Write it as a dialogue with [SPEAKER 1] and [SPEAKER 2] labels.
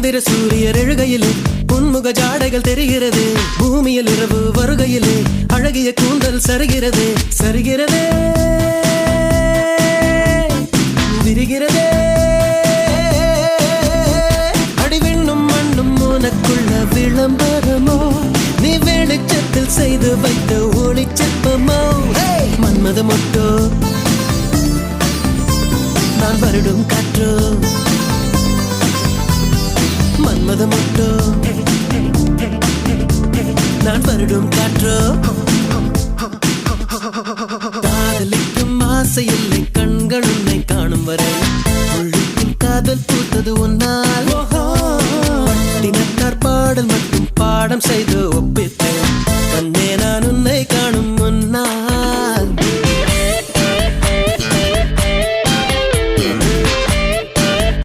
[SPEAKER 1] சந்திர சூரியர் எழுகையிலே பொன்முக ஜாடைகள் தெரிகிறது. பூமியில் இரவு வருகையிலே அழகிய கூந்தல் சருகிறது. சருகிறதே விரிகிறதே அடிவிண்ணும் மண்ணும் உனக்குள்ள விளம்பரமோ, நீ வெளிச்சத்தில் செய்து வைத்த ஒளிச்சிற்பமோ. மன்மத மொட்டோ நான் வருடும் காற்றோ, மன்மத மொட்டோ நான் வருடும் காற்றோ. காதலிக்கும் ஆசை இல்லை கண்கள் உன்னை காணும் வரை, உள்ளுக்குள் காதல் பூத்தது ஒன்னா